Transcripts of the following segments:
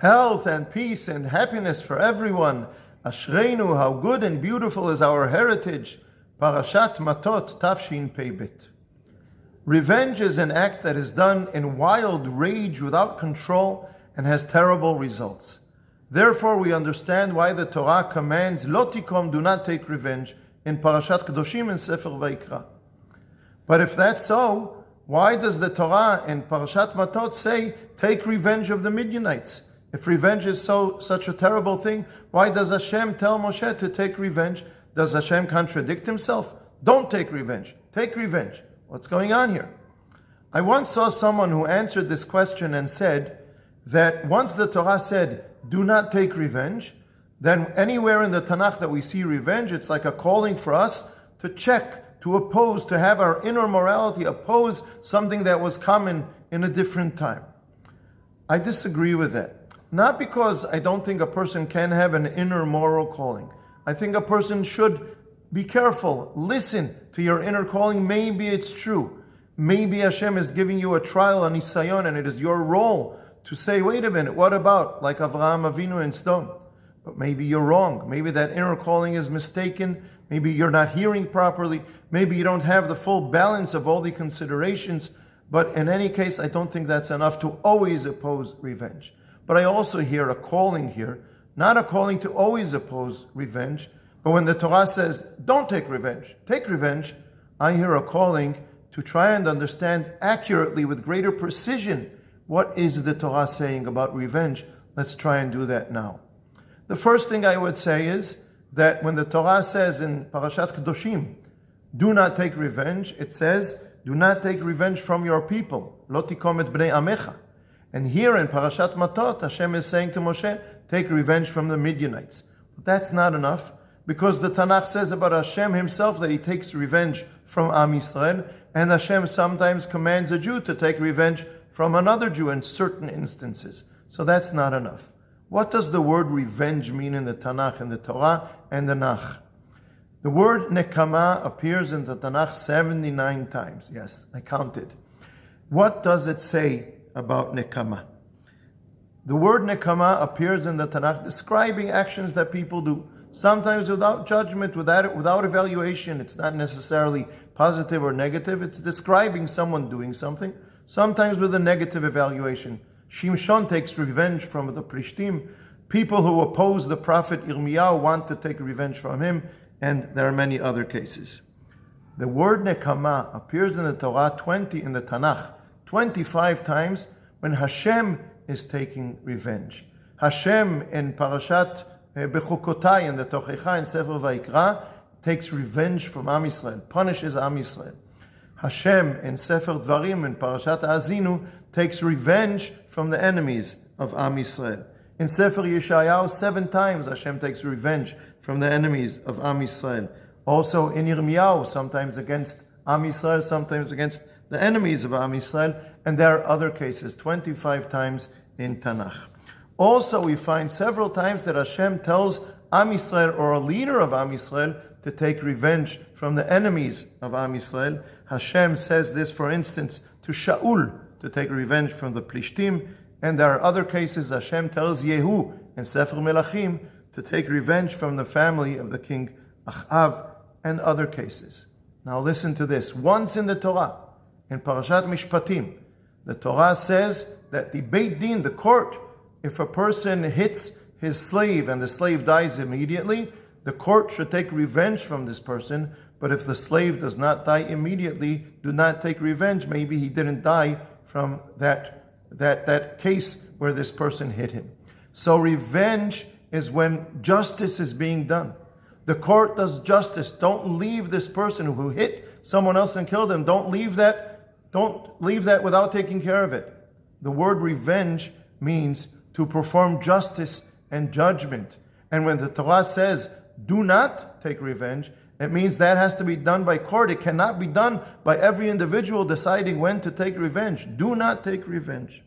health and peace and happiness for everyone. Ashreinu, how good and beautiful is our heritage. Parashat Matot, Tafshin Peibet. Revenge is an act that is done in wild rage without control and has terrible results. Therefore, we understand why the Torah commands Lotikom, do not take revenge, in Parashat Kedoshim and Sefer Vayikra. But if that's so, why does the Torah in Parashat Matot say, take revenge of the Midianites? If revenge is such a terrible thing, why does Hashem tell Moshe to take revenge? Does Hashem contradict himself? Don't take revenge. Take revenge. What's going on here? I once saw someone who answered this question and said that once the Torah said, do not take revenge, then anywhere in the Tanakh that we see revenge, it's like a calling for us to check, to oppose, to have our inner morality oppose something that was common in a different time. I disagree with that. Not because I don't think a person can have an inner moral calling. I think a person should be careful, listen to your inner calling. Maybe it's true. Maybe Hashem is giving you a trial, an nisayon, and it is your role to say, wait a minute, what about like Avraham Avinu in stone? But maybe you're wrong. Maybe that inner calling is mistaken. Maybe you're not hearing properly. Maybe you don't have the full balance of all the considerations. But in any case, I don't think that's enough to always oppose revenge. But I also hear a calling here, not a calling to always oppose revenge, but when the Torah says, don't take revenge, I hear a calling to try and understand accurately, with greater precision, what is the Torah saying about revenge. Let's try and do that now. The first thing I would say is that when the Torah says in Parashat Kedoshim, do not take revenge, it says, do not take revenge from your people. Lo tikom et bnei amecha. And here in Parashat Matot, Hashem is saying to Moshe, take revenge from the Midianites. But that's not enough, because the Tanakh says about Hashem himself that he takes revenge from Am Yisrael, and Hashem sometimes commands a Jew to take revenge from another Jew in certain instances. So that's not enough. What does the word revenge mean in the Tanakh, in the Torah and the Nach? The word nekama appears in the Tanakh 79 times. Yes, I counted. What does it say about nekama? The word nekama appears in the Tanakh describing actions that people do, sometimes without judgment, without evaluation. It's not necessarily positive or negative. It's describing someone doing something, sometimes with a negative evaluation. Shimshon takes revenge from the Plishtim. People who oppose the prophet Yirmiyahu want to take revenge from him, and there are many other cases. The word nekama appears in the Torah in the Tanakh 25 times when Hashem is taking revenge. Hashem in Parashat Bechukotai, in the Tochecha, in Sefer Vayikra, takes revenge from Am Yisrael, punishes Am Yisrael. Hashem in Sefer Dvarim, in Parashat Azinu, takes revenge from the enemies of Am Yisrael. In Sefer Yeshayahu, 7 times Hashem takes revenge from the enemies of Am Yisrael. Also in Yirmiyahu, sometimes against Am Yisrael, sometimes against the enemies of Am Yisrael, and there are other cases, 25 times in Tanakh. Also, we find several times that Hashem tells Am Yisrael, or a leader of Am Yisrael, to take revenge from the enemies of Am Yisrael. Hashem says this, for instance, to Shaul, to take revenge from the Plishtim, and there are other cases. Hashem tells Yehu in Sefer Melachim to take revenge from the family of the king Achav, and other cases. Now listen to this. Once in the Torah, in Parashat Mishpatim, the Torah says that the Beit Din, the court, if a person hits his slave and the slave dies immediately, the court should take revenge from this person. But if the slave does not die immediately, do not take revenge. Maybe he didn't die from that case where this person hit him. So revenge is when justice is being done. The court does justice. Don't leave this person who hit someone else and killed him. Don't leave that without taking care of it. The word revenge means to perform justice and judgment. And when the Torah says, do not take revenge, it means that has to be done by court. It cannot be done by every individual deciding when to take revenge. Do not take revenge.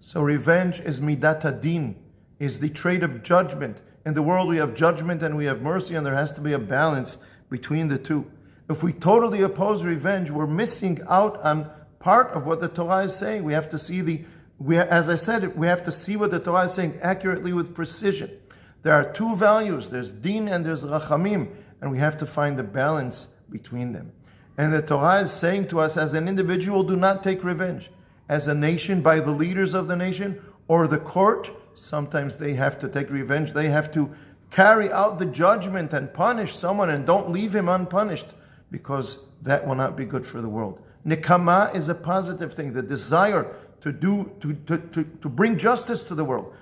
So revenge is midat hadin, is the trait of judgment. In the world we have judgment and we have mercy, and there has to be a balance between the two. If we totally oppose revenge, we're missing out on part of what the Torah is saying. We have to see as I said, we have to see what the Torah is saying accurately with precision. There are two values. There's din and there's rachamim, and we have to find the balance between them. And the Torah is saying to us, as an individual, do not take revenge. As a nation, by the leaders of the nation, or the court, sometimes they have to take revenge. They have to carry out the judgment and punish someone, and don't leave him unpunished, because that will not be good for the world. Nikama is a positive thing, the desire to bring justice to the world,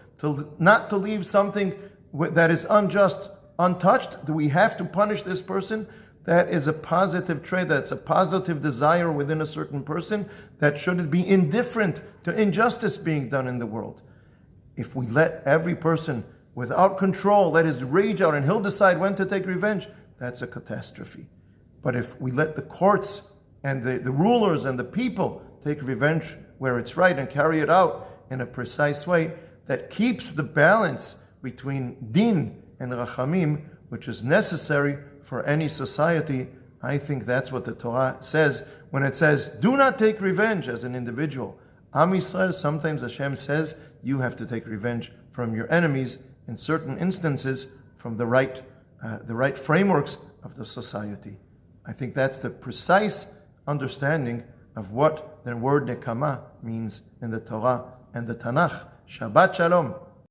not to leave something that is unjust untouched. Do we have to punish this person? That is a positive trait. That's a positive desire within a certain person that shouldn't be indifferent to injustice being done in the world. If we let every person without control let his rage out and he'll decide when to take revenge, that's a catastrophe. But if we let the courts and the rulers and the people take revenge where it's right and carry it out in a precise way, that keeps the balance between din and rachamim, which is necessary for any society. I think that's what the Torah says when it says, do not take revenge as an individual. Am Yisrael, sometimes Hashem says, you have to take revenge from your enemies, in certain instances, from the right frameworks of the society. I think that's the precise understanding of what the word nekama means in the Torah and the Tanakh. Shabbat Shalom.